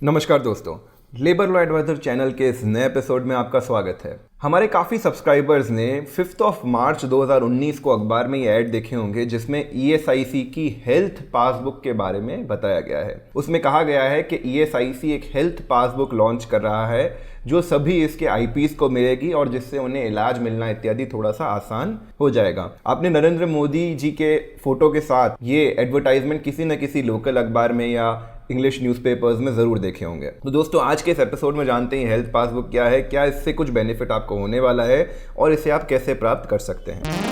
नमस्कार दोस्तों, labour law adviser channel के इस नए एपिसोड में आपका स्वागत है। हमारे काफ़ी सब्सक्राइबर्स ने 5 मार्च 2019 को अखबार में ये ऐड देखे होंगे जिसमें ईएसआईसी की हेल्थ पासबुक के बारे में बताया गया है। उसमें कहा गया है कि ईएसआईसी एक हेल्थ पासबुक लॉन्च कर रहा है जो सभी इसके आईपीएस को मिलेगी और जिससे उन्हें इलाज मिलना इत्यादि थोड़ा सा आसान हो जाएगा। आपने नरेंद्र मोदी जी के फोटो के साथ ये एडवर्टाइजमेंट किसी न किसी लोकल अखबार में या इंग्लिश न्यूज़पेपर्स में ज़रूर देखे होंगे। तो दोस्तों, आज के इस एपिसोड में जानते हैं हेल्थ पासबुक क्या है, क्या इससे कुछ बेनिफिट आपको होने वाला है और इसे आप कैसे प्राप्त कर सकते हैं।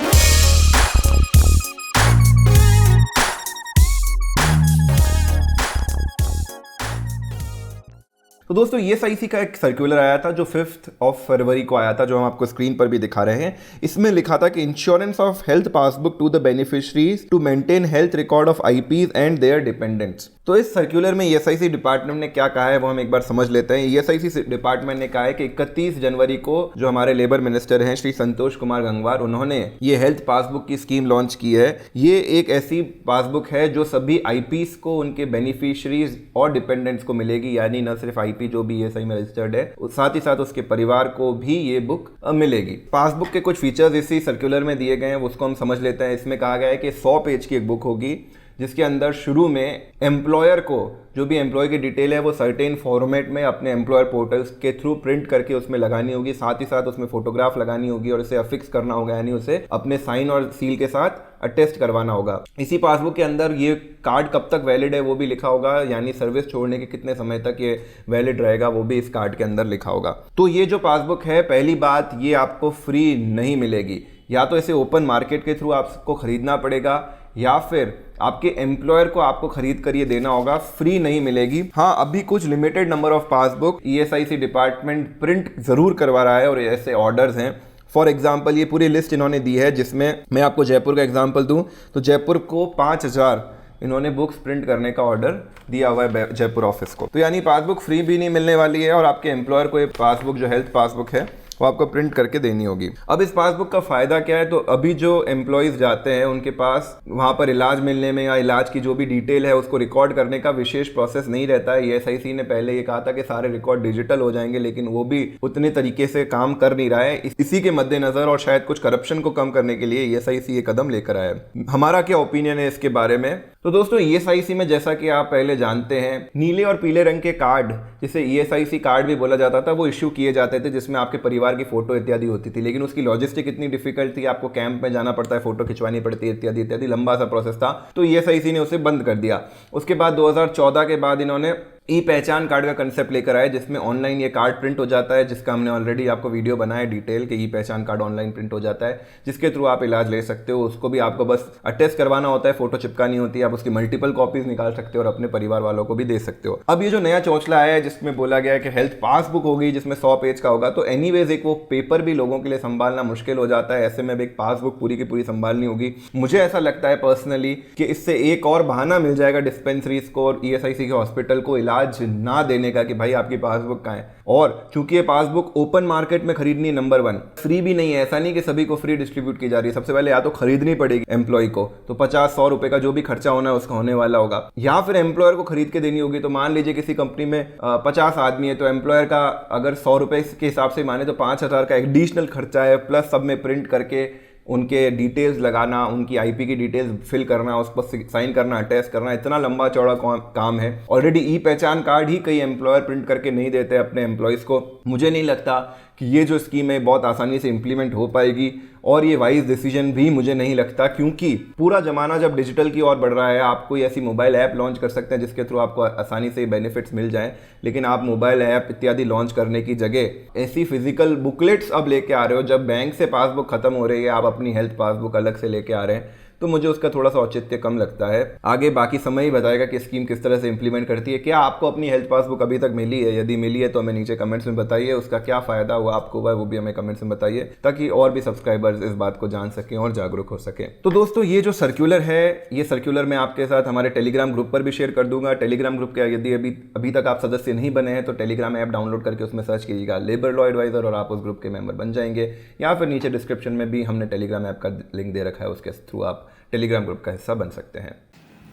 तो दोस्तों, ईएसआईसी का एक सर्कुलर आया था जो 5 फरवरी को आया था, जो हम आपको स्क्रीन पर भी दिखा रहे हैं। इसमें लिखा था कि insurance of health passbook to the beneficiaries to maintain health record of IPs and their dependents. तो इस सर्कुलर में ईएसआईसी डिपार्टमेंट ने क्या कहा है वो हम एक बार समझ लेते हैं। ईएसआईसी डिपार्टमेंट ने कहा है कि 31 जनवरी को जो हमारे लेबर मिनिस्टर हैं श्री संतोष कुमार गंगवार, उन्होंने ये हेल्थ पासबुक की स्कीम लॉन्च की है। ये एक ऐसी पासबुक है जो सभी आईपीज को, उनके बेनिफिशरीज और डिपेंडेंट्स को मिलेगी, यानी न सिर्फ आईपी जो भी ईएसआई में रजिस्टर्ड है, साथ ही साथ उसके परिवार को भी ये बुक मिलेगी। पासबुक के कुछ फीचर्स इसी सर्कुलर में दिए गए हैं, उसको हम समझ लेते हैं। इसमें कहा गया है कि 100 पेज की एक बुक होगी जिसके अंदर शुरू में एम्प्लॉयर को जो भी एम्प्लॉय की डिटेल है वो सर्टेन फॉर्मेट में अपने एम्प्लॉयर पोर्टल्स के थ्रू प्रिंट करके उसमें लगानी होगी। साथ ही साथ उसमें फोटोग्राफ लगानी होगी और इसे अफिक्स करना होगा, यानी उसे अपने साइन और सील के साथ अटेस्ट करवाना होगा। इसी पासबुक के अंदर ये कार्ड कब तक वैलिड है वो भी लिखा होगा, यानी सर्विस छोड़ने के कितने समय तक ये वैलिड रहेगा वो भी इस कार्ड के अंदर लिखा होगा। तो ये जो पासबुक है, पहली बात, ये आपको फ्री नहीं मिलेगी। या तो इसे ओपन मार्केट के थ्रू आपको खरीदना पड़ेगा या फिर आपके एम्प्लॉयर को आपको खरीद कर ये देना होगा। फ्री नहीं मिलेगी। हाँ, अभी कुछ limited number of passbook ESIC department print जरूर करवा रहा है और ऐसे ऑर्डर्स हैं। फॉर एग्जाम्पल, ये पूरी लिस्ट इन्होंने दी है जिसमें मैं आपको जयपुर का एग्जाम्पल दूं तो जयपुर को 5000 इन्होंने बुक्स प्रिंट करने का ऑर्डर दिया हुआ है जयपुर ऑफिस को। तो यानी पासबुक फ्री भी नहीं मिलने वाली है और आपके एम्प्लॉयर को ये पासबुक जो हेल्थ पासबुक है वो आपको प्रिंट करके देनी होगी। अब इस पासबुक का फ़ायदा क्या है, तो अभी जो एम्प्लॉयज़ जाते हैं उनके पास वहाँ पर इलाज मिलने में या इलाज की जो भी डिटेल है उसको रिकॉर्ड करने का विशेष प्रोसेस नहीं रहता है। ईएसआईसी ने पहले ये कहा था कि सारे रिकॉर्ड डिजिटल हो जाएंगे, लेकिन वो भी उतने तरीके से काम कर नहीं रहा है। इसी के मद्देनज़र और शायद कुछ करप्शन को कम करने के लिए ईएसआईसी ये कदम लेकर आया है। हमारा क्या ओपिनियन है इसके बारे में? तो दोस्तों, ईएसआईसी में जैसा कि आप पहले जानते हैं, नीले और पीले रंग के कार्ड, जिसे ईएसआईसी कार्ड भी बोला जाता था, वो इश्यू किए जाते थे जिसमें आपके परिवार की फोटो इत्यादि होती थी। लेकिन उसकी लॉजिस्टिक इतनी डिफिकल्ट थी, आपको कैंप में जाना पड़ता है, फोटो खिंचवानी पड़ती है इत्यादि इत्यादि, लंबा सा प्रोसेस था। तो ईएसआईसी ने उसे बंद कर दिया। उसके बाद 2014 के बाद इन्होंने ई पहचान कार्ड का कंसेप्ट लेकर आए जिसमें ऑनलाइन ये कार्ड प्रिंट हो जाता है, जिसका हमने ऑलरेडी आपको वीडियो बनाया डिटेल कि ई पहचान कार्ड ऑनलाइन प्रिंट हो जाता है जिसके थ्रू आप इलाज ले सकते हो। उसको भी आपको बस अटेस्ट करवाना होता है, फोटो चिपकानी होती है, आप उसकी मल्टीपल कॉपीज निकाल सकते हो और अपने परिवार वालों को भी दे सकते हो। अब ये जो नया चौंचला आया है जिसमें बोला गया है कि हेल्थ पासबुक होगी जिसमें 100 पेज का होगा, तो एनीवेज एक वो पेपर भी लोगों के लिए संभालना मुश्किल हो जाता है। ऐसे में एक पासबुक पूरी की पूरी संभालनी होगी। मुझे ऐसा लगता है पर्सनली कि इससे एक और बहाना मिल जाएगा डिस्पेंसरीज को और ईएसआईसी के हॉस्पिटल को इलाज ना देने का कि भाई आपकी पासबुक कहाँ है। और चूंकि ये पासबुक ओपन मार्केट में खरीदनी, नंबर 1 फ्री भी नहीं है। ऐसा नहीं कि सभी को फ्री डिस्ट्रीब्यूट की जा रही है। सबसे पहले या तो खरीदनी पड़ेगी एम्प्लॉय को, तो 50-100 रुपए का जो भी खर्चा होना है उसका होने वाला होगा, या फिर एम्प्लॉयर को खरीद के देनी होगी। तो मान लीजिए किसी कंपनी में 50 आदमी है तो एम्प्लॉयर का अगर 100 रुपए के हिसाब से माने तो 5000 का एडिशनल खर्चा है, प्लस सब में प्रिंट करके उनके डिटेल्स लगाना, उनकी आईपी की डिटेल्स फिल करना, उस पर साइन करना, अटैच करना, इतना लंबा चौड़ा काम है। ऑलरेडी ई पहचान कार्ड ही कई एम्प्लॉयर प्रिंट करके नहीं देते अपने एम्प्लॉयज़ को। मुझे नहीं लगता कि ये जो स्कीम है बहुत आसानी से इंप्लीमेंट हो पाएगी और ये वाइज डिसीजन भी मुझे नहीं लगता, क्योंकि पूरा ज़माना जब डिजिटल की ओर बढ़ रहा है, आप कोई ऐसी मोबाइल ऐप लॉन्च कर सकते हैं जिसके थ्रू आपको आसानी से बेनिफिट्स मिल जाएं। लेकिन आप मोबाइल ऐप इत्यादि लॉन्च करने की जगह ऐसी फिजिकल बुकलेट्स अब लेके आ रहे हो। जब बैंक से पासबुक खत्म हो रही है, आप अपनी हेल्थ पासबुक अलग से लेके आ रहे हैं, तो मुझे उसका थोड़ा सा औचित्य कम लगता है। आगे बाकी समय ही बताएगा कि स्कीम किस तरह से इंप्लीमेंट करती है। क्या आपको अपनी हेल्थ पासबुक अभी तक मिली है? यदि मिली है तो हमें नीचे कमेंट्स में बताइए। उसका क्या फ़ायदा हुआ आपको हुआ है वो भी हमें कमेंट्स में बताइए, ताकि और भी सब्सक्राइबर्स इस बात को जान सकें और जागरूक हो सकें। तो दोस्तों, ये जो सर्कुलर है, ये सर्कुलर मैं आपके साथ हमारे टेलीग्राम ग्रुप पर भी शेयर कर दूंगा। टेलीग्राम ग्रुप के यदि अभी तक आप सदस्य नहीं बने हैं तो टेलीग्राम ऐप डाउनलोड करके उसमें सर्च कीजिएगा लेबर लॉ एडवाइजर और आप उस ग्रुप के मेंबर बन जाएंगे। या फिर नीचे डिस्क्रिप्शन में भी हमने टेलीग्राम ऐप का लिंक दे रखा है, उसके थ्रू आप टेलीग्राम ग्रुप का हिस्सा बन सकते हैं।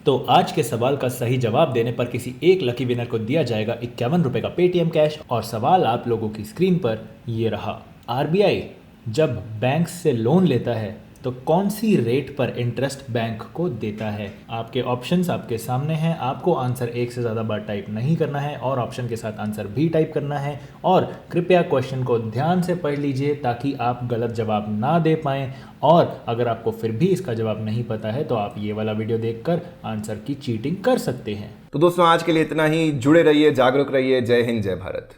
तो आज के सवाल का सही जवाब देने पर किसी एक लकी विनर को दिया जाएगा 51 रुपए का पेटीएम कैश। और सवाल आप लोगों की स्क्रीन पर ये रहा। आरबीआई जब बैंक से लोन लेता है तो कौन सी रेट पर इंटरेस्ट बैंक को देता है? आपके ऑप्शंस आपके सामने हैं। आपको आंसर एक से ज़्यादा बार टाइप नहीं करना है और ऑप्शन के साथ आंसर भी टाइप करना है। और कृपया क्वेश्चन को ध्यान से पढ़ लीजिए ताकि आप गलत जवाब ना दे पाएँ। और अगर आपको फिर भी इसका जवाब नहीं पता है तो आप ये वाला वीडियो देखकर आंसर की चीटिंग कर सकते हैं। तो दोस्तों आज के लिए इतना ही। जुड़े रहिए, जागरूक रहिए। जय हिंद, जय भारत।